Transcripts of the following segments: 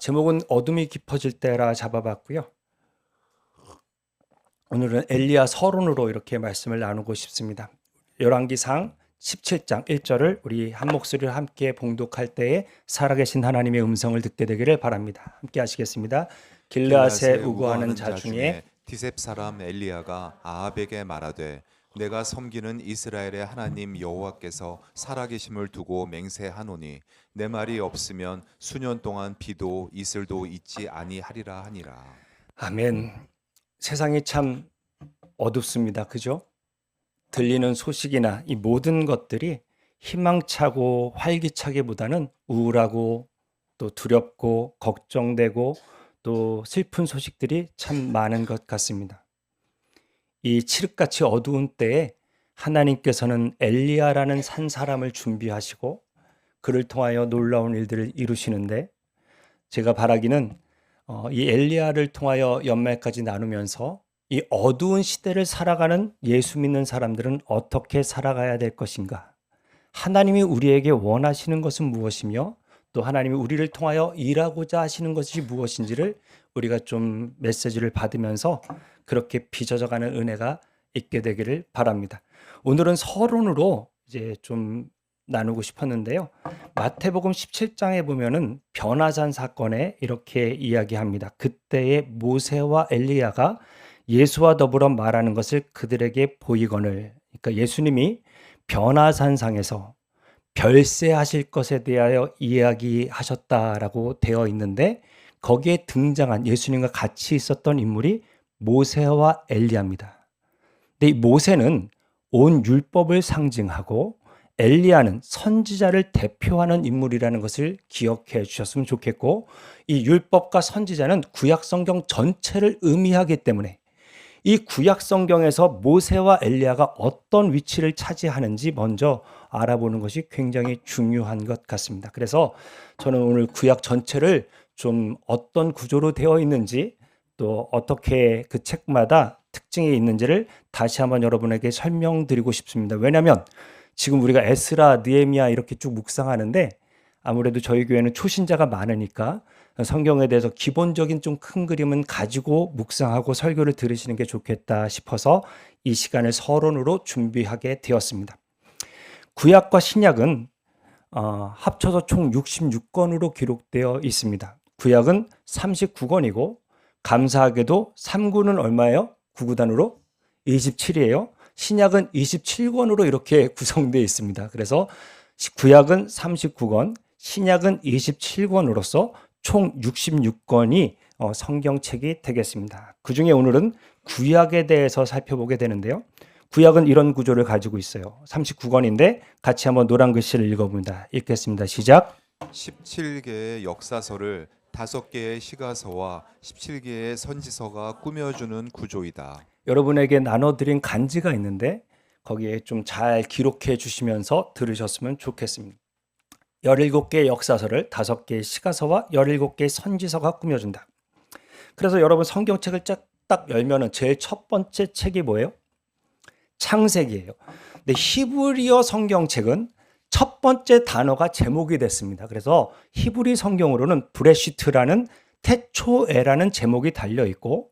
제목은 어둠이 깊어질 때라 잡아봤고요. 오늘은 엘리야 서론으로 이렇게 말씀을 나누고 싶습니다. 열왕기상 17장 1절을 우리 한 목소리로 함께 봉독할 때에 살아계신 하나님의 음성을 듣게 되기를 바랍니다. 함께 하시겠습니다. 길르앗에 우거하는 자 중에 디셉 사람 엘리야가 아합에게 말하되 내가 섬기는 이스라엘의 하나님 여호와께서 살아계심을 두고 맹세하노니 내 말이 없으면 수년 동안 비도 이슬도 있지 아니하리라 하니라. 아멘. 세상이 참 어둡습니다. 그죠? 들리는 소식이나 이 모든 것들이 희망차고 활기차기보다는 우울하고 또 두렵고 걱정되고 또 슬픈 소식들이 참 많은 것 같습니다. 이 칠흑같이 어두운 때에 하나님께서는 엘리야라는 한 사람을 준비하시고 그를 통하여 놀라운 일들을 이루시는데, 제가 바라기는 이 엘리야를 통하여 연말까지 나누면서 이 어두운 시대를 살아가는 예수 믿는 사람들은 어떻게 살아가야 될 것인가, 하나님이 우리에게 원하시는 것은 무엇이며 또 하나님이 우리를 통하여 일하고자 하시는 것이 무엇인지를 우리가 좀 메시지를 받으면서 그렇게 빚어져가는 은혜가 있게 되기를 바랍니다. 오늘은 서론으로 이제 좀 나누고 싶었는데요. 마태복음 17장에 보면은 변화산 사건에 이렇게 이야기합니다. 그때의 모세와 엘리야가 예수와 더불어 말하는 것을 그들에게 보이거늘, 그러니까 예수님이 변화산상에서 별세하실 것에 대하여 이야기하셨다라고 되어 있는데, 거기에 등장한 예수님과 같이 있었던 인물이 모세와 엘리야입니다. 근데 이 모세는 온 율법을 상징하고 엘리야는 선지자를 대표하는 인물이라는 것을 기억해 주셨으면 좋겠고, 이 율법과 선지자는 구약 성경 전체를 의미하기 때문에 이 구약 성경에서 모세와 엘리야가 어떤 위치를 차지하는지 먼저 알아보는 것이 굉장히 중요한 것 같습니다. 그래서 저는 오늘 구약 전체를 좀 어떤 구조로 되어 있는지 또 어떻게 그 책마다 특징이 있는지를 다시 한번 여러분에게 설명드리고 싶습니다. 왜냐하면 지금 우리가 에스라, 느헤미야 이렇게 쭉 묵상하는데 아무래도 저희 교회는 초신자가 많으니까 성경에 대해서 기본적인 좀 큰 그림은 가지고 묵상하고 설교를 들으시는 게 좋겠다 싶어서 이 시간을 서론으로 준비하게 되었습니다. 구약과 신약은 합쳐서 총 66권으로 기록되어 있습니다. 구약은 39권이고 감사하게도 3구는 얼마예요? 9구단으로 27이에요. 신약은 27권으로 이렇게 구성되어 있습니다. 그래서 구약은 39권, 신약은 27권으로서 총 66권이 성경책이 되겠습니다. 그 중에 오늘은 구약에 대해서 살펴보게 되는데요. 구약은 이런 구조를 가지고 있어요. 39권인데 같이 한번 노란 글씨를 읽어봅니다. 읽겠습니다. 시작. 17개의 역사서를 5개의 시가서와 17개의 선지서가 꾸며주는 구조이다. 여러분에게 나눠드린 간지가 있는데 거기에 좀 잘 기록해 주시면서 들으셨으면 좋겠습니다. 17개의 역사서를 5개의 시가서와 17개의 선지서가 꾸며준다. 그래서 여러분 성경책을 딱 열면은 제일 첫 번째 책이 뭐예요? 창세기예요. 근데 히브리어 성경책은 첫 번째 단어가 제목이 됐습니다. 그래서 히브리 성경으로는 브레시트라는 태초에라는 제목이 달려 있고,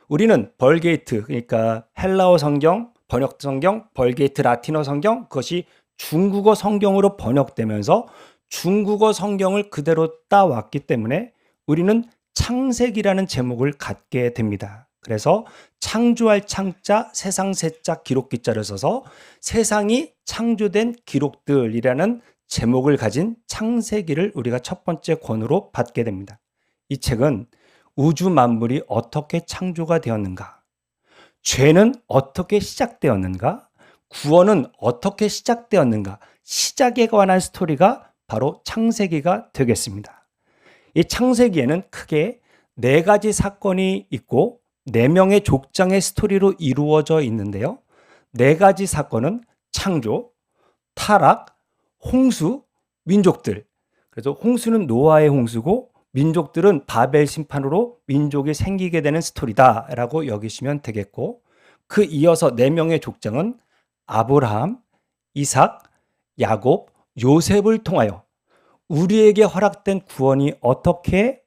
우리는 벌게이트, 그러니까 헬라어 성경, 번역 성경, 벌게이트 라틴어 성경, 그것이 중국어 성경으로 번역되면서 중국어 성경을 그대로 따왔기 때문에 우리는 창세기라는 제목을 갖게 됩니다. 그래서 창조할 창자, 세상 세자, 기록기자를 써서 세상이 창조된 기록들이라는 제목을 가진 창세기를 우리가 첫 번째 권으로 받게 됩니다. 이 책은 우주 만물이 어떻게 창조가 되었는가, 죄는 어떻게 시작되었는가, 구원은 어떻게 시작되었는가, 시작에 관한 스토리가 바로 창세기가 되겠습니다. 이 창세기에는 크게 4가지 사건이 있고 4명의 족장의 스토리로 이루어져 있는데요. 4가지 사건은 창조, 타락, 홍수, 민족들. 그래서 홍수는 노아의 홍수고 민족들은 바벨 심판으로 민족이 생기게 되는 스토리다라고 여기시면 되겠고, 그 이어서 4명의 족장은 아브라함, 이삭, 야곱, 요셉을 통하여 우리에게 허락된 구원이 어떻게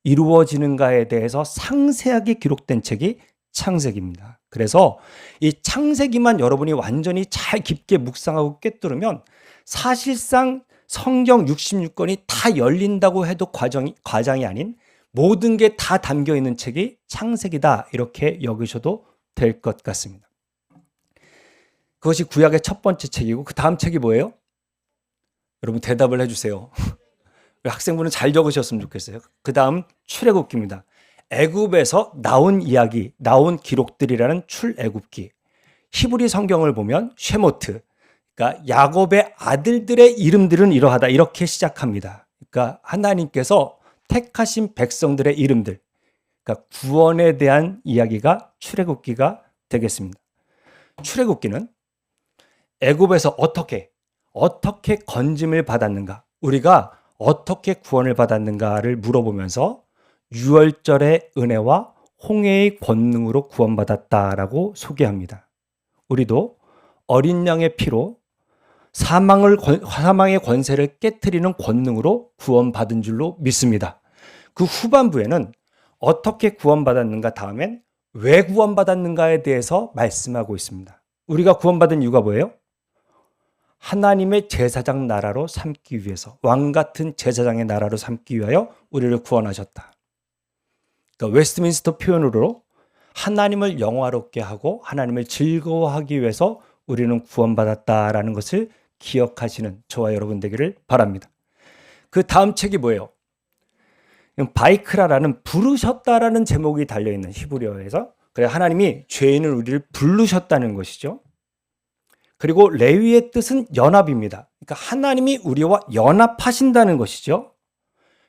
이루어지는가에 대해서 상세하게 기록된 책이 창세기입니다. 그래서 이 창세기만 여러분이 완전히 잘 깊게 묵상하고 꿰뚫으면 사실상 성경 66권이 다 열린다고 해도 과장이 아닌 모든 게 다 담겨 있는 책이 창세기다, 이렇게 여기셔도 될 것 같습니다. 그것이 구약의 첫 번째 책이고, 그 다음 책이 뭐예요? 여러분 대답을 해주세요. 학생분은 잘 적으셨으면 좋겠어요. 그 다음 출애굽기입니다. 애굽에서 나온 이야기, 나온 기록들이라는 출애굽기. 히브리 성경을 보면 쉐모트, 그러니까 야곱의 아들들의 이름들은 이러하다, 이렇게 시작합니다. 그러니까 하나님께서 택하신 백성들의 이름들, 그러니까 구원에 대한 이야기가 출애굽기가 되겠습니다. 출애굽기는 애굽에서 어떻게 건짐을 받았는가, 우리가 어떻게 구원을 받았는가를 물어보면서 유월절의 은혜와 홍해의 권능으로 구원받았다라고 소개합니다. 우리도 어린 양의 피로 사망의 권세를 깨트리는 권능으로 구원받은 줄로 믿습니다. 그 후반부에는 어떻게 구원받았는가, 다음엔 왜 구원받았는가에 대해서 말씀하고 있습니다. 우리가 구원받은 이유가 뭐예요? 하나님의 제사장 나라로 삼기 위해서, 왕 같은 제사장의 나라로 삼기 위하여 우리를 구원하셨다. 그러니까 웨스트민스터 표현으로 하나님을 영화롭게 하고 하나님을 즐거워하기 위해서 우리는 구원받았다라는 것을 기억하시는 저와 여러분 되기를 바랍니다. 그 다음 책이 뭐예요? 바이크라라는 부르셨다라는 제목이 달려있는 히브리어에서, 그래 하나님이 죄인을 우리를 부르셨다는 것이죠. 그리고 레위의 뜻은 연합입니다. 그러니까 하나님이 우리와 연합하신다는 것이죠.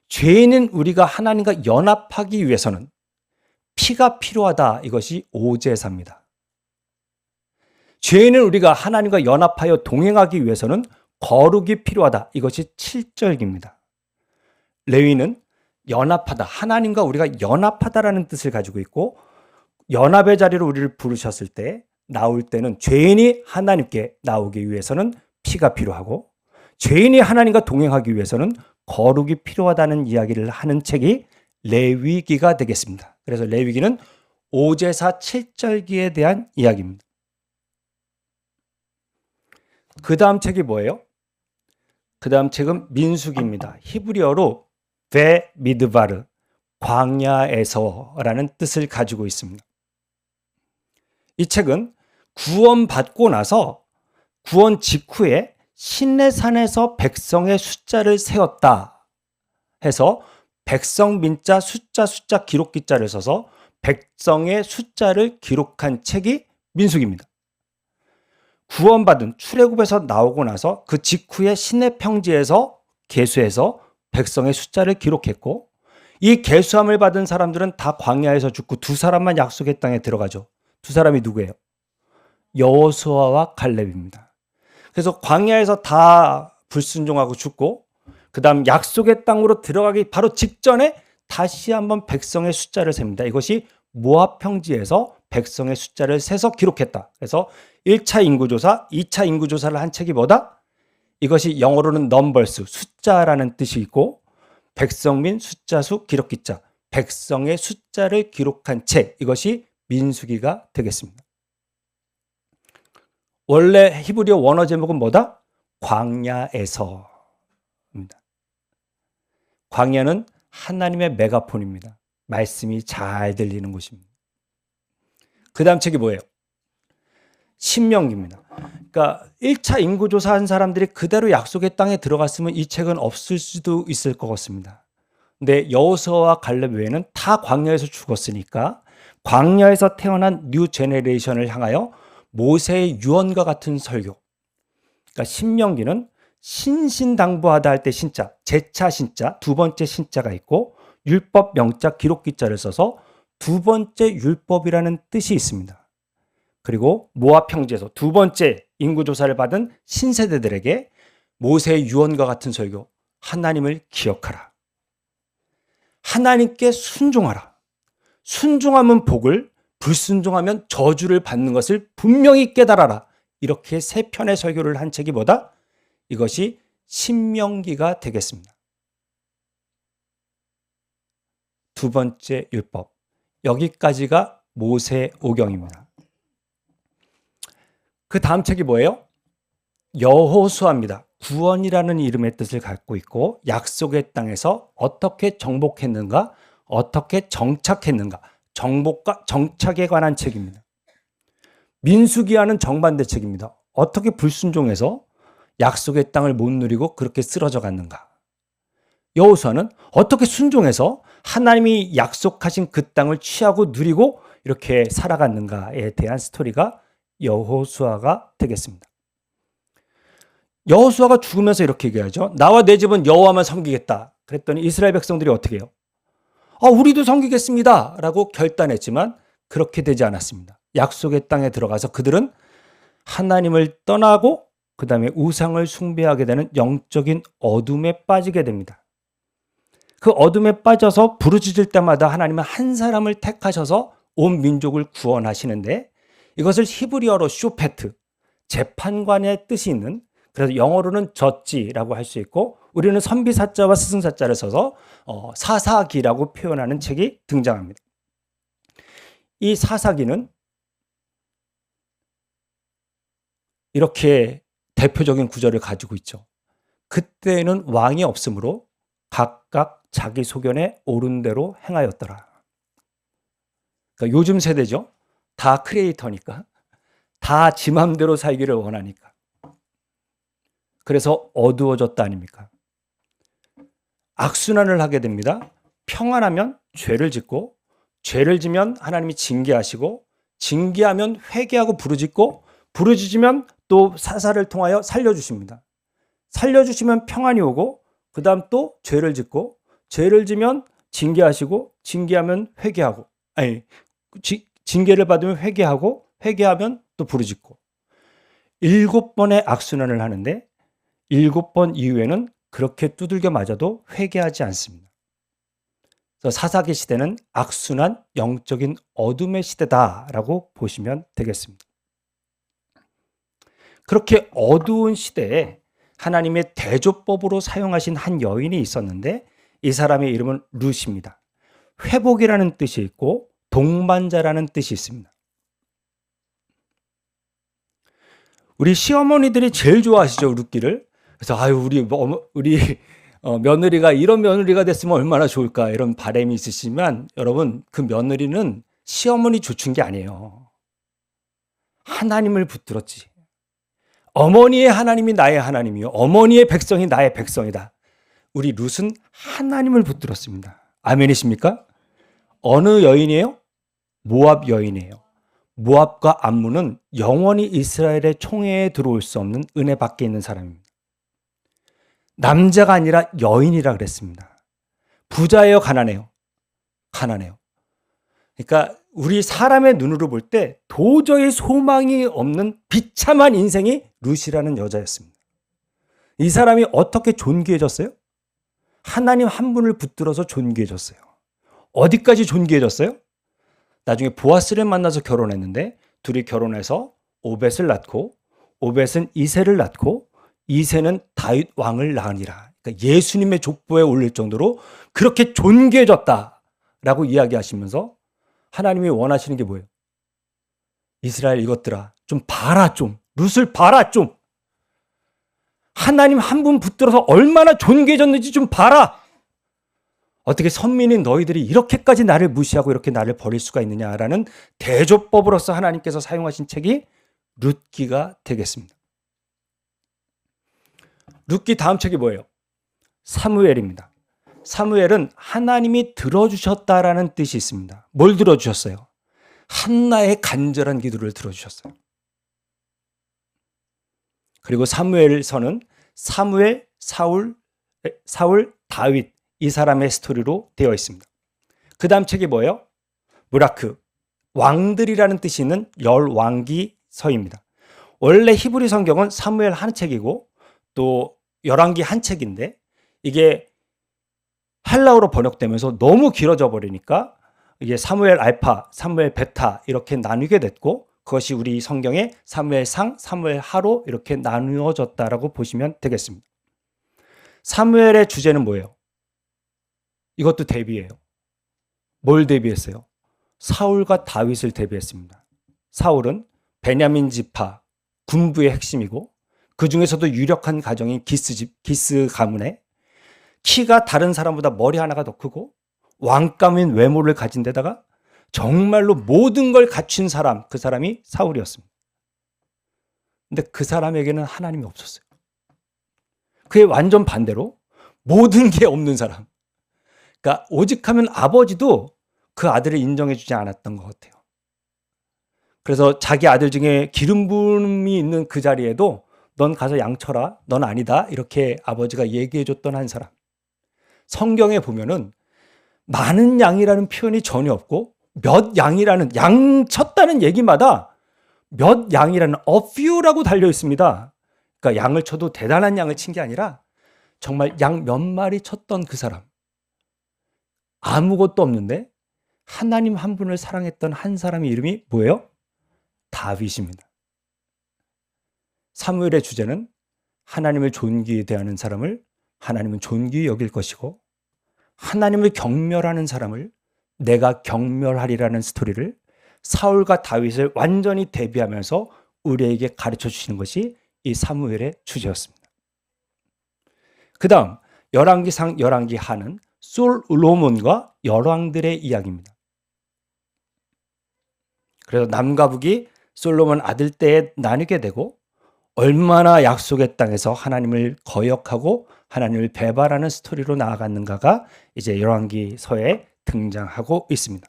죄인은 우리가 하나님과 연합하기 위해서는 피가 필요하다, 이것이 5제사입니다. 죄인은 우리가 하나님과 연합하여 동행하기 위해서는 거룩이 필요하다, 이것이 7절기입니다. 레위는 연합하다, 하나님과 우리가 연합하다라는 뜻을 가지고 있고, 연합의 자리로 우리를 부르셨을 때 나올 때는 죄인이 하나님께 나오기 위해서는 피가 필요하고, 죄인이 하나님과 동행하기 위해서는 거룩이 필요하다는 이야기를 하는 책이 레위기가 되겠습니다. 그래서 레위기는 5제사 7절기에 대한 이야기입니다. 그 다음 책이 뭐예요? 그 다음 책은 민수기입니다. 히브리어로 베미드바르, 광야에서라는 뜻을 가지고 있습니다. 이 책은 구원받고 나서 구원 직후에 시내산에서 백성의 숫자를 세웠다 해서 백성 민자 숫자 기록기자를 써서 백성의 숫자를 기록한 책이 민수기입니다. 구원받은 출애굽에서 나오고 나서 그 직후에 시내 평지에서 계수해서 백성의 숫자를 기록했고, 이 계수함을 받은 사람들은 다 광야에서 죽고 두 사람만 약속의 땅에 들어가죠. 두 사람이 누구예요? 여호수아와 갈렙입니다. 그래서 광야에서 다 불순종하고 죽고, 그 다음 약속의 땅으로 들어가기 바로 직전에 다시 한번 백성의 숫자를 셉니다. 이것이 모압 평지에서 백성의 숫자를 세서 기록했다. 그래서 1차 인구조사, 2차 인구조사를 한 책이 뭐다? 이것이 영어로는 넘버스, 숫자라는 뜻이 있고, 백성민 숫자수 기록기자, 백성의 숫자를 기록한 책, 이것이 민수기가 되겠습니다. 원래 히브리어 원어 제목은 뭐다? 광야에서입니다. 광야는 하나님의 메가폰입니다. 말씀이 잘 들리는 곳입니다. 그 다음 책이 뭐예요? 신명기입니다. 그러니까 1차 인구조사한 사람들이 그대로 약속의 땅에 들어갔으면 이 책은 없을 수도 있을 것 같습니다. 근데 여호수아와 갈렙 외에는 다 광야에서 죽었으니까 광야에서 태어난 뉴 제네레이션을 향하여 모세의 유언과 같은 설교. 그러니까 신명기는 신신당부하다 할 때 신자, 제차 신자, 두 번째 신자가 있고, 율법 명자 기록기자를 써서 두 번째 율법이라는 뜻이 있습니다. 그리고 모압 평지에서 두 번째 인구조사를 받은 신세대들에게 모세의 유언과 같은 설교, 하나님을 기억하라. 하나님께 순종하라. 순종하면 복을, 불순종하면 저주를 받는 것을 분명히 깨달아라. 이렇게 세 편의 설교를 한 책이 뭐다? 이것이 신명기가 되겠습니다. 두 번째 율법. 여기까지가 모세오경입니다. 그 다음 책이 뭐예요? 여호수아입니다. 구원이라는 이름의 뜻을 갖고 있고 약속의 땅에서 어떻게 정복했는가, 어떻게 정착했는가, 정복과 정착에 관한 책입니다. 민수기와는 정반대 책입니다. 어떻게 불순종해서 약속의 땅을 못 누리고 그렇게 쓰러져 갔는가. 여호수아는 어떻게 순종해서 하나님이 약속하신 그 땅을 취하고 누리고 이렇게 살아갔는가에 대한 스토리가 여호수아가 되겠습니다. 여호수아가 죽으면서 이렇게 얘기하죠. 나와 내 집은 여호와만 섬기겠다. 그랬더니 이스라엘 백성들이 어떻게 해요? 우리도 섬기겠습니다 라고 결단했지만 그렇게 되지 않았습니다. 약속의 땅에 들어가서 그들은 하나님을 떠나고 그 다음에 우상을 숭배하게 되는 영적인 어둠에 빠지게 됩니다. 그 어둠에 빠져서 부르짖을 때마다 하나님은 한 사람을 택하셔서 온 민족을 구원하시는데 이것을 히브리어로 쇼페트, 재판관의 뜻이 있는, 그래서 영어로는 저지라고 할 수 있고 우리는 선비사자와 스승사자를 써서 사사기라고 표현하는 책이 등장합니다. 이 사사기는 이렇게 대표적인 구절을 가지고 있죠. 그때는 왕이 없으므로 각각 자기 소견에 옳은 대로 행하였더라. 그러니까 요즘 세대죠. 다 크리에이터니까. 다 지 맘대로 살기를 원하니까. 그래서 어두워졌다 아닙니까? 악순환을 하게 됩니다. 평안하면 죄를 짓고, 죄를 지면 하나님이 징계하시고, 징계하면 회개하고 부르짖고, 부르짖으면 또 사사를 통하여 살려주십니다. 살려주시면 평안이 오고 그 다음 또 죄를 짓고, 죄를 지면 징계하시고, 징계하면 회개하고, 징계를 받으면 회개하고, 회개하면 또 부르짖고 7번의 악순환을 하는데 7번 이후에는 그렇게 두들겨 맞아도 회개하지 않습니다. 그래서 사사기 시대는 악순환 영적인 어둠의 시대다라고 보시면 되겠습니다. 그렇게 어두운 시대에 하나님의 대조법으로 사용하신 한 여인이 있었는데 이 사람의 이름은 룻입니다. 회복이라는 뜻이 있고 동반자라는 뜻이 있습니다. 우리 시어머니들이 제일 좋아하시죠, 룻기를. 그래서 우리 며느리가 이런 며느리가 됐으면 얼마나 좋을까 이런 바람이 있으시지만 여러분 그 며느리는 시어머니 조춘 게 아니에요. 하나님을 붙들었지. 어머니의 하나님이 나의 하나님이요. 어머니의 백성이 나의 백성이다. 우리 룻은 하나님을 붙들었습니다. 아멘이십니까? 어느 여인이에요? 모압 여인이에요. 모압과 암몬은 영원히 이스라엘의 총회에 들어올 수 없는 은혜 밖에 있는 사람입니다. 남자가 아니라 여인이라 그랬습니다. 부자예요, 가난해요? 가난해요. 그러니까 우리 사람의 눈으로 볼 때 도저히 소망이 없는 비참한 인생이 룻이라는 여자였습니다. 이 사람이 어떻게 존귀해졌어요? 하나님 한 분을 붙들어서 존귀해졌어요. 어디까지 존귀해졌어요? 나중에 보아스를 만나서 결혼했는데 둘이 결혼해서 오벳을 낳고 오벳은 이새를 낳고 이새는 다윗 왕을 낳으니라. 그러니까 예수님의 족보에 올릴 정도로 그렇게 존귀해졌다라고 이야기하시면서 하나님이 원하시는 게 뭐예요? 이스라엘 이것들아 좀 봐라 좀. 룻을 봐라 좀. 하나님 한 분 붙들어서 얼마나 존귀해졌는지 좀 봐라. 어떻게 선민인 너희들이 이렇게까지 나를 무시하고 이렇게 나를 버릴 수가 있느냐라는 대조법으로서 하나님께서 사용하신 책이 룻기가 되겠습니다. 룻기 다음 책이 뭐예요? 사무엘입니다. 사무엘은 하나님이 들어주셨다라는 뜻이 있습니다. 뭘 들어주셨어요? 한나의 간절한 기도를 들어주셨어요. 그리고 사무엘서는 사무엘, 사울, 다윗 이 사람의 스토리로 되어 있습니다. 그 다음 책이 뭐예요? 무라크, 왕들이라는 뜻이 있는 열왕기서입니다. 원래 히브리 성경은 사무엘 한 책이고 또 열왕기 한 책인데 이게 헬라어로 번역되면서 너무 길어져 버리니까 이게 사무엘 알파, 사무엘 베타 이렇게 나뉘게 됐고 그것이 우리 성경의 사무엘 상, 사무엘 하로 이렇게 나누어졌다라고 보시면 되겠습니다. 사무엘의 주제는 뭐예요? 이것도 대비예요. 뭘 대비했어요? 사울과 다윗을 대비했습니다. 사울은 베냐민 지파 군부의 핵심이고 그 중에서도 유력한 가정인 기스 가문에 키가 다른 사람보다 머리 하나가 더 크고 왕감인 외모를 가진 데다가 정말로 모든 걸 갖춘 사람, 그 사람이 사울이었습니다. 근데 그 사람에게는 하나님이 없었어요. 그의 완전 반대로 모든 게 없는 사람. 그러니까 오직하면 아버지도 그 아들을 인정해 주지 않았던 것 같아요. 그래서 자기 아들 중에 기름 부음이 있는 그 자리에도 넌 가서 양 쳐라. 넌 아니다. 이렇게 아버지가 얘기해 줬던 한 사람. 성경에 보면은 많은 양이라는 표현이 전혀 없고 몇 양이라는 양 쳤다는 얘기마다 몇 양이라는 a few라고 달려 있습니다. 그러니까 양을 쳐도 대단한 양을 친 게 아니라 정말 양 몇 마리 쳤던 그 사람. 아무것도 없는데 하나님 한 분을 사랑했던 한 사람의 이름이 뭐예요? 다윗입니다. 사무엘의 주제는 하나님을 존귀히 대하는 사람을 하나님은 존귀히 여길 것이고 하나님을 경멸하는 사람을 내가 경멸하리라는 스토리를 사울과 다윗을 완전히 대비하면서 우리에게 가르쳐 주시는 것이 이 사무엘의 주제였습니다. 그 다음 열왕기상 열왕기하는 솔로몬과 열왕들의 이야기입니다. 그래서 남과 북이 솔로몬 아들 때에 나뉘게 되고 얼마나 약속의 땅에서 하나님을 거역하고 하나님을 배반하는 스토리로 나아갔는가가 이제 열왕기서에 등장하고 있습니다.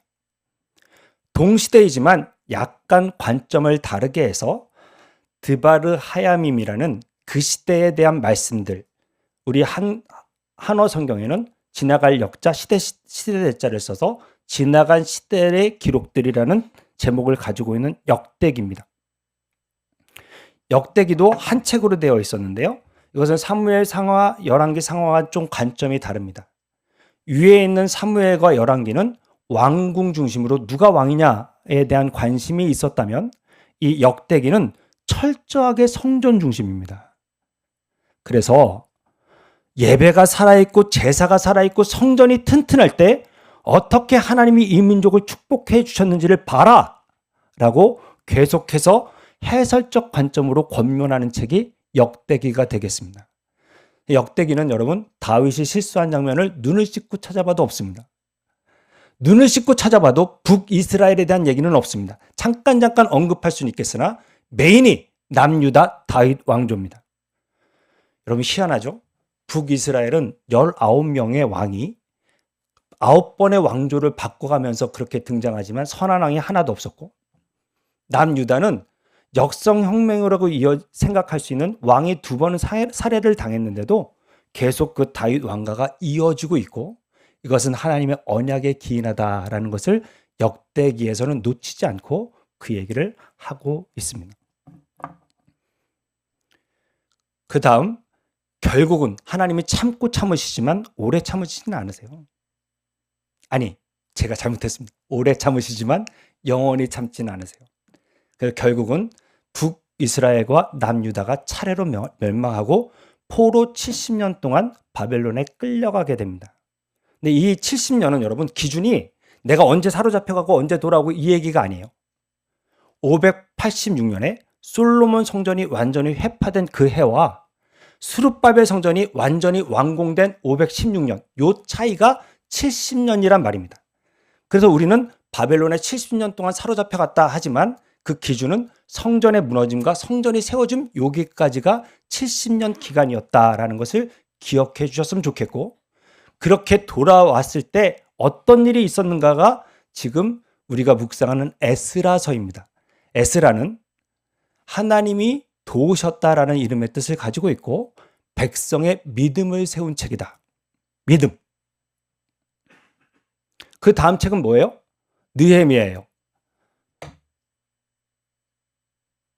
동시대이지만 약간 관점을 다르게 해서 드바르 하야밈이라는 그 시대에 대한 말씀들, 우리 한어 성경에는 지나갈 역자 시대대자를 써서 지나간 시대의 기록들이라는 제목을 가지고 있는 역대기입니다. 역대기도 한 책으로 되어 있었는데요. 이것은 사무엘 상하, 열왕기 상하와 좀 관점이 다릅니다. 위에 있는 사무엘과 열왕기는 왕궁 중심으로 누가 왕이냐에 대한 관심이 있었다면 이 역대기는 철저하게 성전 중심입니다. 그래서 예배가 살아있고 제사가 살아있고 성전이 튼튼할 때 어떻게 하나님이 이 민족을 축복해 주셨는지를 봐라 라고 계속해서 해설적 관점으로 권면하는 책이 역대기가 되겠습니다. 역대기는 여러분 다윗이 실수한 장면을 눈을 씻고 찾아봐도 없습니다. 눈을 씻고 찾아봐도 북이스라엘에 대한 얘기는 없습니다. 잠깐 언급할 수는 있겠으나 메인이 남유다 다윗 왕조입니다. 여러분 희한하죠? 북이스라엘은 19명의 왕이 9번의 왕조를 바꿔가면서 그렇게 등장하지만 선한 왕이 하나도 없었고 남유다는 역성혁명이라고 생각할 수 있는 왕이 2번은 살해를 당했는데도 계속 그 다윗 왕가가 이어지고 있고 이것은 하나님의 언약에 기인하다라는 것을 역대기에서는 놓치지 않고 그 얘기를 하고 있습니다. 그 다음 결국은 하나님이 참고 참으시지만 오래 참으시지는 않으세요. 아니, 제가 잘못했습니다. 오래 참으시지만 영원히 참지는 않으세요. 그래서 결국은 북이스라엘과 남유다가 차례로 멸망하고 포로 70년 동안 바벨론에 끌려가게 됩니다. 근데 이 70년은 여러분 기준이 내가 언제 사로잡혀가고 언제 돌아오고 이 얘기가 아니에요. 586년에 솔로몬 성전이 완전히 회파된 그 해와 스룹바벨 성전이 완전히 완공된 516년, 요 차이가 70년이란 말입니다. 그래서 우리는 바벨론에 70년 동안 사로잡혀갔다 하지만 그 기준은 성전의 무너짐과 성전이 세워짐 여기까지가 70년 기간이었다라는 것을 기억해 주셨으면 좋겠고 그렇게 돌아왔을 때 어떤 일이 있었는가가 지금 우리가 묵상하는 에스라서입니다. 에스라는 하나님이 도우셨다라는 이름의 뜻을 가지고 있고 백성의 믿음을 세운 책이다. 믿음. 그 다음 책은 뭐예요? 느헤미야예요.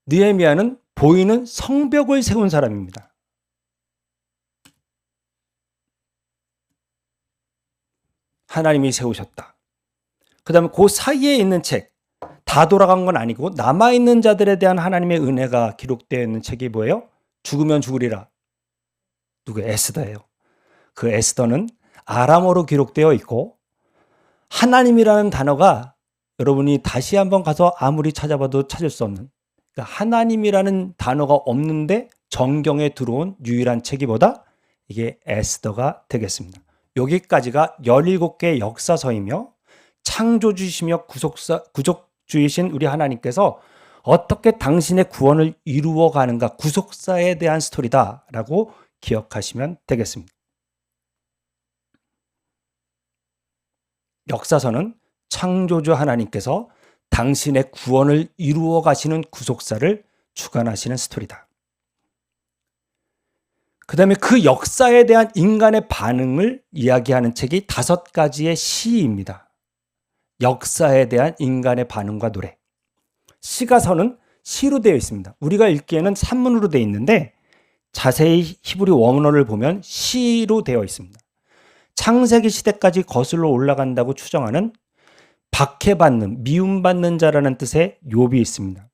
느헤미야는 보이는 성벽을 세운 사람입니다. 하나님이 세우셨다. 그 다음에 그 사이에 있는 책, 다 돌아간 건 아니고 남아있는 자들에 대한 하나님의 은혜가 기록되어 있는 책이 뭐예요? 죽으면 죽으리라. 누구? 에스더예요. 그 에스더는 아람어로 기록되어 있고 하나님이라는 단어가 여러분이 다시 한번 가서 아무리 찾아봐도 찾을 수 없는, 그러니까 하나님이라는 단어가 없는데 정경에 들어온 유일한 책이 뭐다? 이게 에스더가 되겠습니다. 여기까지가 17개의 역사서이며 창조주이시며 구속주이신 우리 하나님께서 어떻게 당신의 구원을 이루어 가는가, 구속사에 대한 스토리다라고 기억하시면 되겠습니다. 역사서는 창조주 하나님께서 당신의 구원을 이루어 가시는 구속사를 주관하시는 스토리다. 그 다음에 그 역사에 대한 인간의 반응을 이야기하는 책이 5가지의 시입니다. 역사에 대한 인간의 반응과 노래. 시가서는 시로 되어 있습니다. 우리가 읽기에는 산문으로 되어 있는데 자세히 히브리 원어를 보면 시로 되어 있습니다. 창세기 시대까지 거슬러 올라간다고 추정하는 박해받는, 미움받는 자라는 뜻의 욥이 있습니다.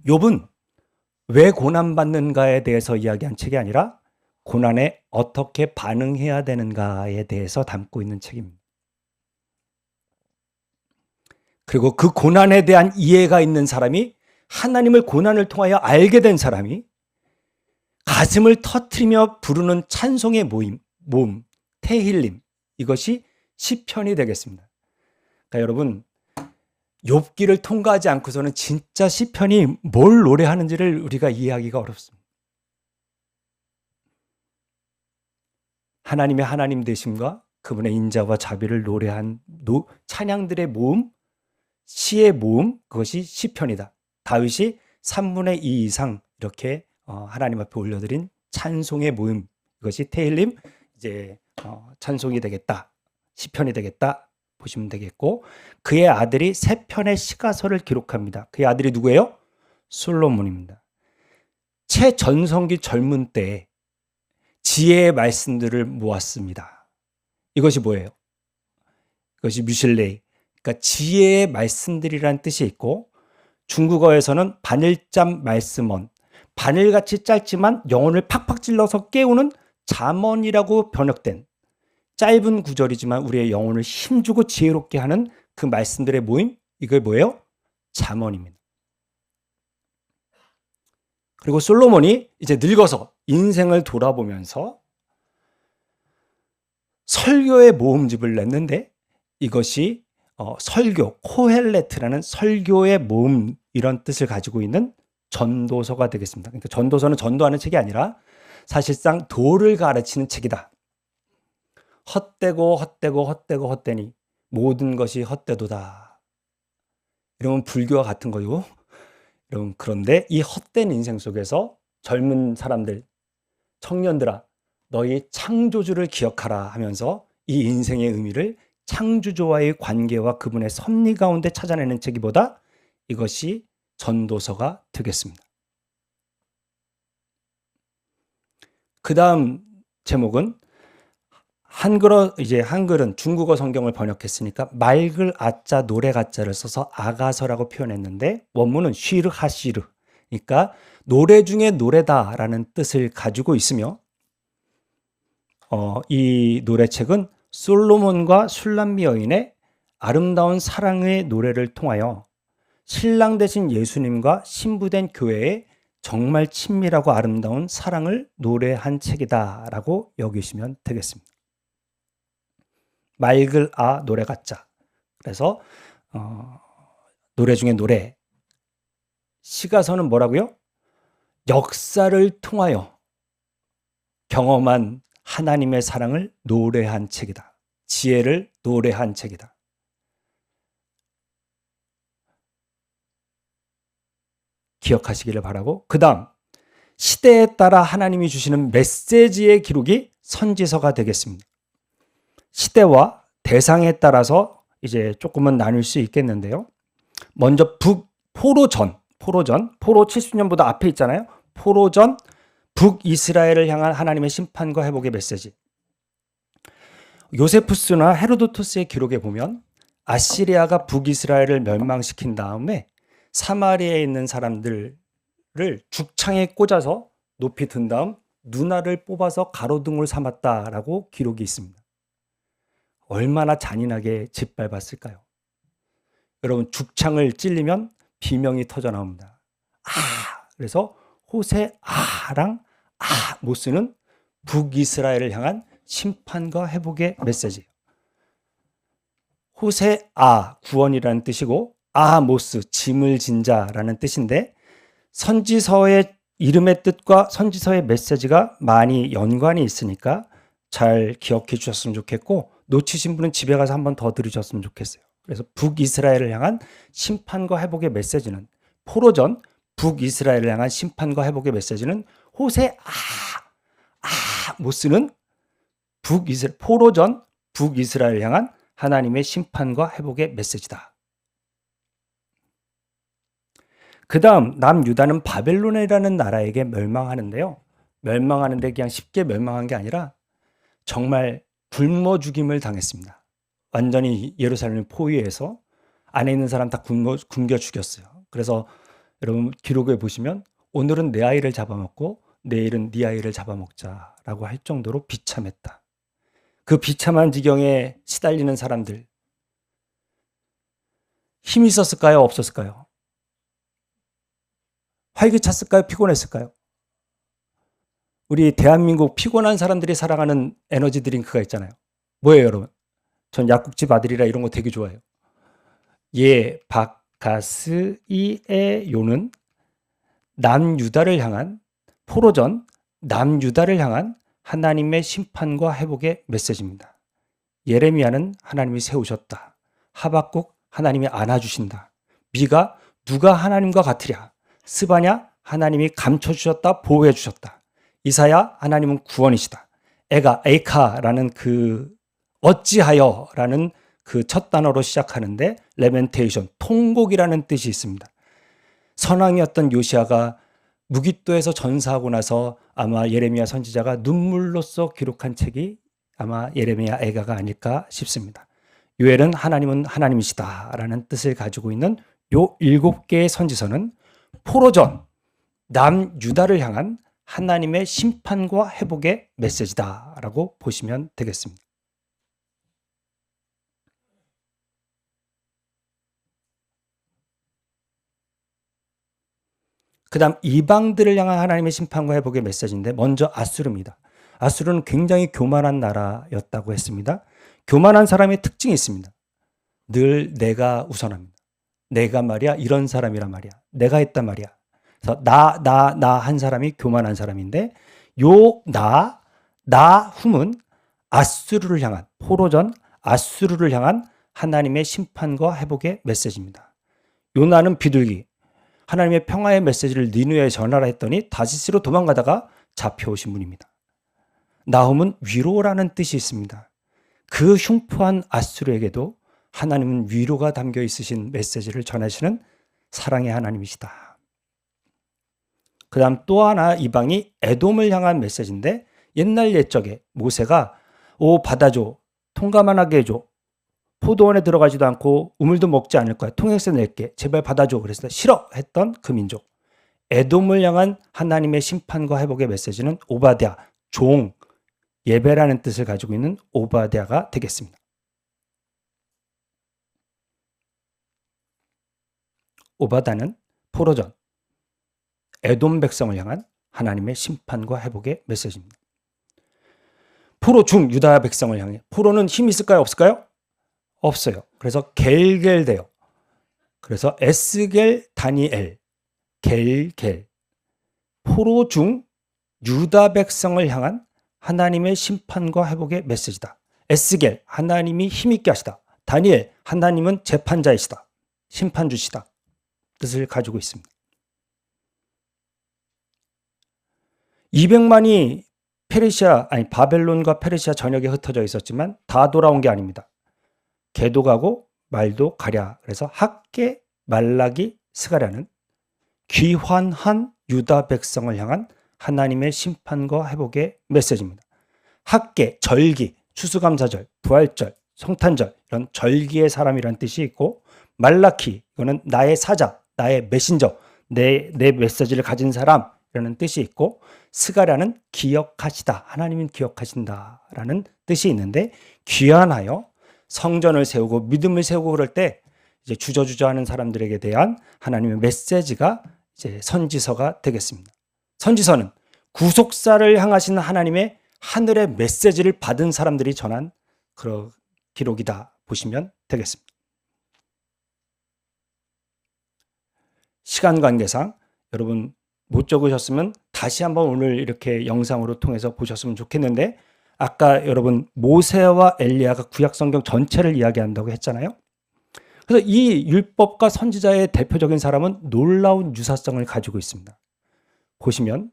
욥은 왜 고난받는가에 대해서 이야기한 책이 아니라 고난에 어떻게 반응해야 되는가에 대해서 담고 있는 책입니다. 그리고 그 고난에 대한 이해가 있는 사람이, 하나님을 고난을 통하여 알게 된 사람이 가슴을 터뜨리며 부르는 찬송의 모음, 테힐림, 이것이 시편이 되겠습니다. 그러니까 여러분, 욥기를 통과하지 않고서는 진짜 시편이 뭘 노래하는지를 우리가 이해하기가 어렵습니다. 하나님의 하나님 되심과 그분의 인자와 자비를 노래한 찬양들의 모음, 시의 모음, 그것이 시편이다. 다윗이 3분의 2 이상 이렇게 하나님 앞에 올려드린 찬송의 모음, 이것이 테힐림, 이제 찬송이 되겠다, 시편이 되겠다 보시면 되겠고, 그의 아들이 3편의 시가서를 기록합니다. 그의 아들이 누구예요? 솔로몬입니다. 최전성기 젊은 때에 지혜의 말씀들을 모았습니다. 이것이 뭐예요? 이것이 뮤실레이, 그러니까 지혜의 말씀들이라는 뜻이 있고, 중국어에서는 바늘잠 말씀원, 바늘같이 짧지만 영혼을 팍팍 찔러서 깨우는 잠언이라고 번역된 짧은 구절이지만 우리의 영혼을 힘주고 지혜롭게 하는 그 말씀들의 모임, 이게 뭐예요? 잠언입니다. 그리고 솔로몬이 이제 늙어서 인생을 돌아보면서 설교의 모음집을 냈는데, 이것이 설교, 코헬레트라는 설교의 모음, 이런 뜻을 가지고 있는 전도서가 되겠습니다. 그러니까 전도서는 전도하는 책이 아니라 사실상 도를 가르치는 책이다. 헛되고 헛되고 헛되고 헛되니 모든 것이 헛되도다. 이러면 불교와 같은 거요. 여러분, 그런데 이 헛된 인생 속에서 젊은 사람들, 청년들아, 너희 창조주를 기억하라 하면서 이 인생의 의미를 창조주와의 관계와 그분의 섭리 가운데 찾아내는 책이 뭐다? 이것이 전도서가 되겠습니다. 그 다음 제목은 한글은 중국어 성경을 번역했으니까 맑을 아자 노래 가자를 써서 아가서라고 표현했는데, 원문은 쉬르 하시르, 그러니까 노래 중에 노래다라는 뜻을 가지고 있으며, 이 노래책은 솔로몬과 술람미 여인의 아름다운 사랑의 노래를 통하여 신랑 되신 예수님과 신부된 교회의 정말 친밀하고 아름다운 사랑을 노래한 책이다라고 여기시면 되겠습니다. 맑을 노래 같자. 그래서 노래 중에 노래. 시가서는 뭐라고요? 역사를 통하여 경험한 하나님의 사랑을 노래한 책이다. 지혜를 노래한 책이다. 기억하시기를 바라고, 그 다음 시대에 따라 하나님이 주시는 메시지의 기록이 선지서가 되겠습니다. 시대와 대상에 따라서 이제 조금은 나눌 수 있겠는데요. 먼저 포로 70년보다 앞에 있잖아요. 포로 전 북이스라엘을 향한 하나님의 심판과 회복의 메시지. 요세푸스나 헤로도토스의 기록에 보면 아시리아가 북이스라엘을 멸망시킨 다음에 사마리아에 있는 사람들을 죽창에 꽂아서 높이 든 다음 누나를 뽑아서 가로등을 삼았다라고 기록이 있습니다. 얼마나 잔인하게 짓밟았을까요? 여러분, 죽창을 찔리면 비명이 터져 나옵니다. 그래서 호세아랑 아모스는 북이스라엘을 향한 심판과 회복의 메시지예요. 호세아, 구원이라는 뜻이고 아모스, 짐을 진 자라는 뜻인데, 선지서의 이름의 뜻과 선지서의 메시지가 많이 연관이 있으니까 잘 기억해 주셨으면 좋겠고, 놓치신 분은 집에 가서 한 번 더 들으셨으면 좋겠어요. 그래서 북이스라엘을 향한 심판과 회복의 메시지는, 포로전 북이스라엘을 향한 심판과 회복의 메시지는 호세아모스는 포로전 북이스라엘을 향한 하나님의 심판과 회복의 메시지다. 그 다음 남유다는 바벨론이라는 나라에게 멸망하는데요. 멸망하는데 그냥 쉽게 멸망한 게 아니라 정말 굶어 죽임을 당했습니다. 완전히 예루살렘을 포위해서 안에 있는 사람 다 굶겨 죽였어요. 그래서 여러분 기록에 보시면 오늘은 내 아이를 잡아먹고 내일은 네 아이를 잡아먹자라고 할 정도로 비참했다. 그 비참한 지경에 시달리는 사람들, 힘이 있었을까요? 없었을까요? 활기찼을까요? 피곤했을까요? 우리 대한민국 피곤한 사람들이 사랑하는 에너지 드링크가 있잖아요. 뭐예요, 여러분? 전 약국집 아들이라 이런 거 되게 좋아해요. 바카스이에요는 남유다를 향한, 포로전 남유다를 향한 하나님의 심판과 회복의 메시지입니다. 예레미야는 하나님이 세우셨다. 하박국 하나님이 안아주신다. 미가 누가 하나님과 같으랴. 스바냐 하나님이 감춰주셨다. 보호해주셨다. 이사야 하나님은 구원이시다. 에이카라는 어찌하여라는 그 첫 단어로 시작하는데 레멘테이션, 통곡이라는 뜻이 있습니다. 선왕이었던 요시아가 무깃도에서 전사하고 나서 아마 예레미야 선지자가 눈물로써 기록한 책이 아마 예레미야 애가가 아닐까 싶습니다. 요엘은 하나님은 하나님이시다라는 뜻을 가지고 있는 요 7개의 선지서는 포로전 남유다를 향한 하나님의 심판과 회복의 메시지다라고 보시면 되겠습니다. 그 다음 이방들을 향한 하나님의 심판과 회복의 메시지인데, 먼저 아수르입니다. 아수르는 굉장히 교만한 나라였다고 했습니다. 교만한 사람의 특징이 있습니다. 늘 내가 우선합니다. 내가 말이야 이런 사람이란 말이야. 내가 했단 말이야. 그래서 나 한 사람이 교만한 사람인데, 요 나훔은 아수르를 향한, 포로전 아수르를 향한 하나님의 심판과 회복의 메시지입니다. 요나는 비둘기, 하나님의 평화의 메시지를 니누에 전하라 했더니 다시스로 도망가다가 잡혀오신 분입니다. 나훔은 위로라는 뜻이 있습니다. 그 흉포한 아수르에게도 하나님은 위로가 담겨 있으신 메시지를 전하시는 사랑의 하나님이시다. 그 다음 또 하나 이방이 에돔을 향한 메시지인데, 옛날 옛적에 모세가 받아줘, 통과만 하게 해줘, 포도원에 들어가지도 않고 우물도 먹지 않을 거야, 통행세 낼게, 제발 받아줘, 그래서 싫어 했던 그 민족, 에돔을 향한 하나님의 심판과 회복의 메시지는 오바댜, 종, 예배라는 뜻을 가지고 있는 오바댜가 되겠습니다. 오바댜는 포로전 에돔 백성을 향한 하나님의 심판과 회복의 메시지입니다. 포로 중 유다 백성을 향해, 포로는 힘이 있을까요? 없을까요? 없어요. 그래서 겔겔돼요. 그래서 에스겔 다니엘, 겔겔, 포로 중 유다 백성을 향한 하나님의 심판과 회복의 메시지다. 에스겔, 하나님이 힘있게 하시다. 다니엘, 하나님은 재판자이시다. 심판주시다. 뜻을 가지고 있습니다. 200만이 바벨론과 페르시아 전역에 흩어져 있었지만 다 돌아온 게 아닙니다. 개도 가고 말도 가랴. 그래서 학개, 말라기, 스가랴는 귀환한 유다 백성을 향한 하나님의 심판과 회복의 메시지입니다. 학개, 절기, 추수감사절, 부활절, 성탄절, 이런 절기의 사람이라는 뜻이 있고, 말라키, 이거는 나의 사자, 나의 메신저, 내 메시지를 가진 사람, 라는 뜻이 있고, 스가랴는 기억하시다, 하나님은 기억하신다라는 뜻이 있는데, 귀환하여 성전을 세우고 믿음을 세우고 그럴 때 이제 주저주저하는 사람들에게 대한 하나님의 메시지가 이제 선지서가 되겠습니다. 선지서는 구속사를 향하신 하나님의 하늘의 메시지를 받은 사람들이 전한 그런 기록이다 보시면 되겠습니다. 시간 관계상 여러분 못 적으셨으면 다시 한번 오늘 이렇게 영상으로 통해서 보셨으면 좋겠는데, 아까 여러분 모세와 엘리야가 구약 성경 전체를 이야기한다고 했잖아요. 그래서 이 율법과 선지자의 대표적인 사람은 놀라운 유사성을 가지고 있습니다. 보시면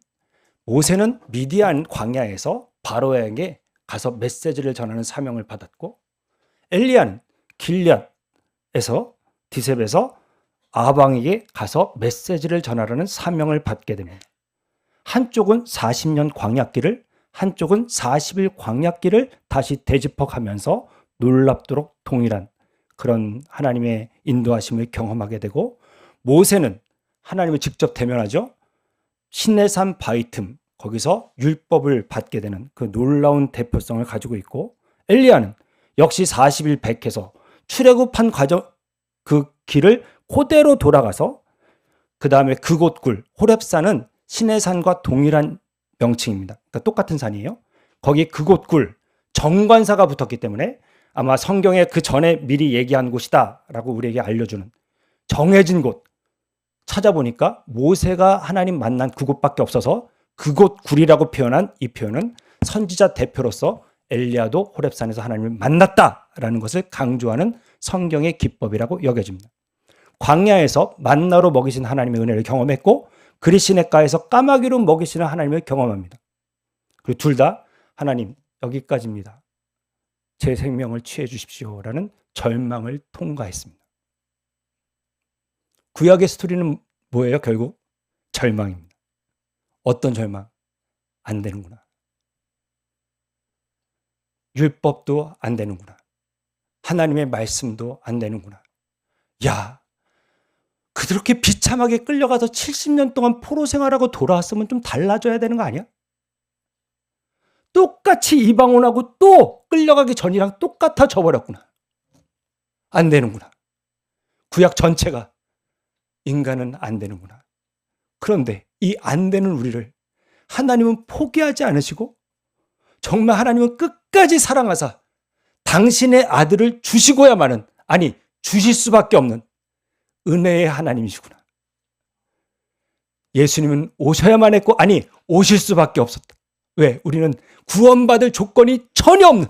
모세는 미디안 광야에서 바로에게 가서 메시지를 전하는 사명을 받았고, 엘리야는 길앗에서 디셉에서 아방에게 가서 메시지를 전하라는 사명을 받게 됩니다. 한쪽은 40년 광야길을, 한쪽은 40일 광야길을 다시 되짚어가면서 놀랍도록 동일한 그런 하나님의 인도하심을 경험하게 되고, 모세는 하나님을 직접 대면하죠. 시내산 바위 틈, 거기서 율법을 받게 되는 그 놀라운 대표성을 가지고 있고, 엘리야는 역시 40일 백해서 출애굽한 과정 그 길을 그대로 돌아가서 그 다음에 그곳 굴 호렙산은 시내산과 동일한 명칭입니다. 그러니까 똑같은 산이에요. 거기 그곳 굴 정관사가 붙었기 때문에 아마 성경에 그 전에 미리 얘기한 곳이다라고 우리에게 알려주는 정해진 곳 찾아보니까 모세가 하나님 만난 그곳밖에 없어서 그곳 굴이라고 표현한 이 표현은 선지자 대표로서 엘리야도 호렙산에서 하나님을 만났다라는 것을 강조하는 성경의 기법이라고 여겨집니다. 광야에서 만나로 먹이신 하나님의 은혜를 경험했고, 그리시네가에서 까마귀로 먹이시는 하나님을 경험합니다. 그리고 둘 다 하나님 여기까지입니다, 제 생명을 취해 주십시오라는 절망을 통과했습니다. 구약의 스토리는 뭐예요? 결국 절망입니다. 어떤 절망? 안 되는구나. 율법도 안 되는구나. 하나님의 말씀도 안 되는구나. 야, 그렇게 비참하게 끌려가서 70년 동안 포로 생활하고 돌아왔으면 좀 달라져야 되는 거 아니야? 똑같이 이방원하고 또 끌려가기 전이랑 똑같아져 버렸구나. 안 되는구나. 구약 전체가 인간은 안 되는구나. 그런데 이 안 되는 우리를 하나님은 포기하지 않으시고 정말 하나님은 끝까지 사랑하사 당신의 아들을 주시고야만은, 아니 주실 수밖에 없는 은혜의 하나님이시구나. 예수님은 오셔야만 했고, 아니 오실 수밖에 없었다. 왜? 우리는 구원받을 조건이 전혀 없는,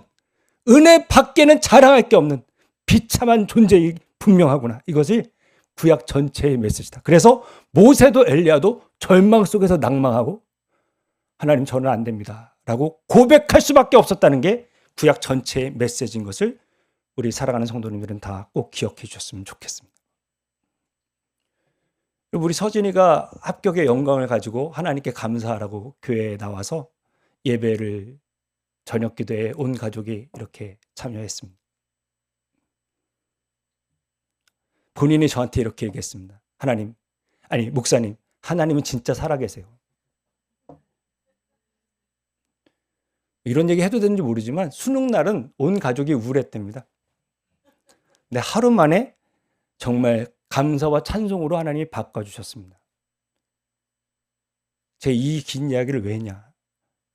은혜 밖에는 자랑할 게 없는 비참한 존재이 분명하구나. 이것이 구약 전체의 메시지다. 그래서 모세도 엘리야도 절망 속에서 낭망하고 하나님 저는 안 됩니다 라고 고백할 수밖에 없었다는 게 구약 전체의 메시지인 것을 우리 사랑하는 성도님들은 다 꼭 기억해 주셨으면 좋겠습니다. 우리 서진이가 합격의 영광을 가지고 하나님께 감사하라고 교회에 나와서 예배를 저녁 기도에 온 가족이 이렇게 참여했습니다. 본인이 저한테 이렇게 얘기했습니다. 하나님, 아니 목사님, 하나님은 진짜 살아계세요. 이런 얘기 해도 되는지 모르지만 수능 날은 온 가족이 우울했답니다. 근데 하루 만에 정말 감사와 찬송으로 하나님이 바꿔주셨습니다. 제 이 긴 이야기를 왜 했냐?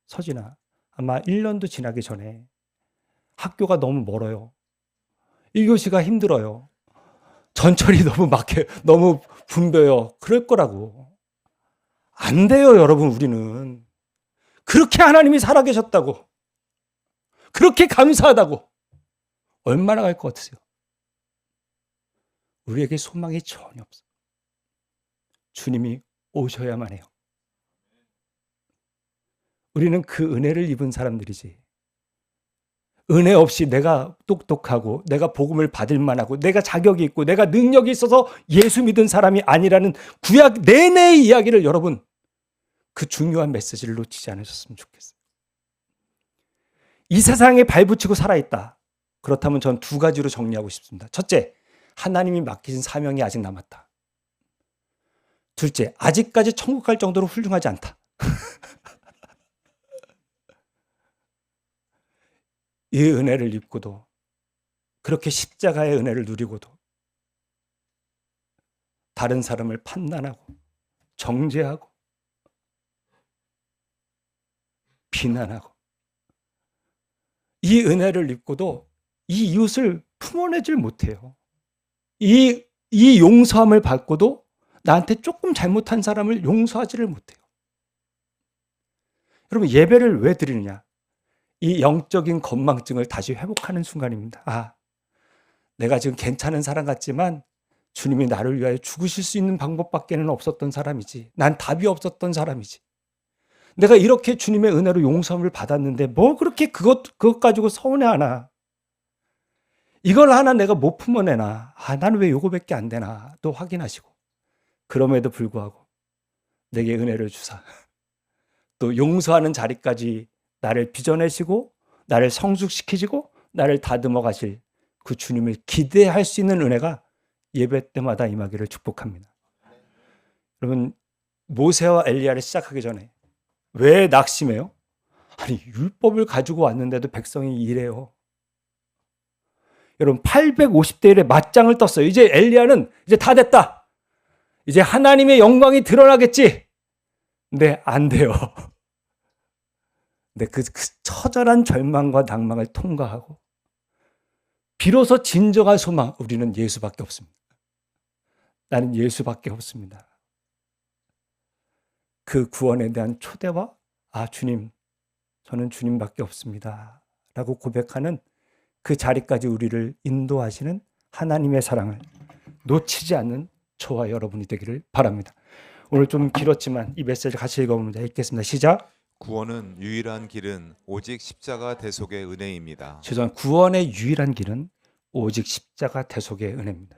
서진아, 아마 1년도 지나기 전에 학교가 너무 멀어요. 1교시가 힘들어요. 전철이 너무 막혀요. 너무 붐벼요. 그럴 거라고. 안 돼요, 여러분. 우리는 그렇게 하나님이 살아계셨다고, 그렇게 감사하다고 얼마나 갈 것 같으세요? 우리에게 소망이 전혀 없어. 주님이 오셔야만 해요. 우리는 그 은혜를 입은 사람들이지, 은혜 없이 내가 똑똑하고 내가 복음을 받을 만하고 내가 자격이 있고 내가 능력이 있어서 예수 믿은 사람이 아니라는 구약 내내의 이야기를, 여러분 그 중요한 메시지를 놓치지 않으셨으면 좋겠어요. 이 세상에 발붙이고 살아있다. 그렇다면 전 두 가지로 정리하고 싶습니다. 첫째, 하나님이 맡기신 사명이 아직 남았다. 둘째, 아직까지 천국 갈 정도로 훌륭하지 않다. 이 은혜를 입고도, 그렇게 십자가의 은혜를 누리고도 다른 사람을 판단하고 정죄하고 비난하고, 이 은혜를 입고도 이 이웃을 품어내질 못해요. 이 용서함을 받고도 나한테 조금 잘못한 사람을 용서하지를 못해요. 여러분, 예배를 왜 드리느냐? 이 영적인 건망증을 다시 회복하는 순간입니다. 아, 내가 지금 괜찮은 사람 같지만 주님이 나를 위하여 죽으실 수 있는 방법밖에는 없었던 사람이지. 난 답이 없었던 사람이지. 내가 이렇게 주님의 은혜로 용서함을 받았는데 뭐 그렇게 그것 가지고 서운해하나? 이걸 하나 내가 못 품어내나? 아, 나는 왜 요거밖에 안 되나? 또 확인하시고, 그럼에도 불구하고 내게 은혜를 주사 또 용서하는 자리까지 나를 빚어내시고 나를 성숙시키시고 나를 다듬어 가실 그 주님을 기대할 수 있는 은혜가 예배 때마다 임하기를 축복합니다. 여러분, 모세와 엘리야를 시작하기 전에 왜 낙심해요? 아니, 율법을 가지고 왔는데도 백성이 이래요. 여러분, 850대 1에 맞짱을 떴어요. 이제 엘리야는 이제 다 됐다. 이제 하나님의 영광이 드러나겠지. 근데 안 돼요. 근데 그 처절한 절망과 낭망을 통과하고 비로소 진정한 소망, 우리는 예수밖에 없습니다. 나는 예수밖에 없습니다. 그 구원에 대한 초대와 아, 주님, 저는 주님밖에 없습니다 라고 고백하는 그 자리까지 우리를 인도하시는 하나님의 사랑을 놓치지 않는 저와 여러분이 되기를 바랍니다. 오늘 좀 길었지만 이 메시지 같이 읽어봅니다. 읽겠습니다. 시작. 구원은 유일한 길은 오직 십자가 대속의 은혜입니다. 구원의 유일한 길은 오직 십자가 대속의 은혜입니다.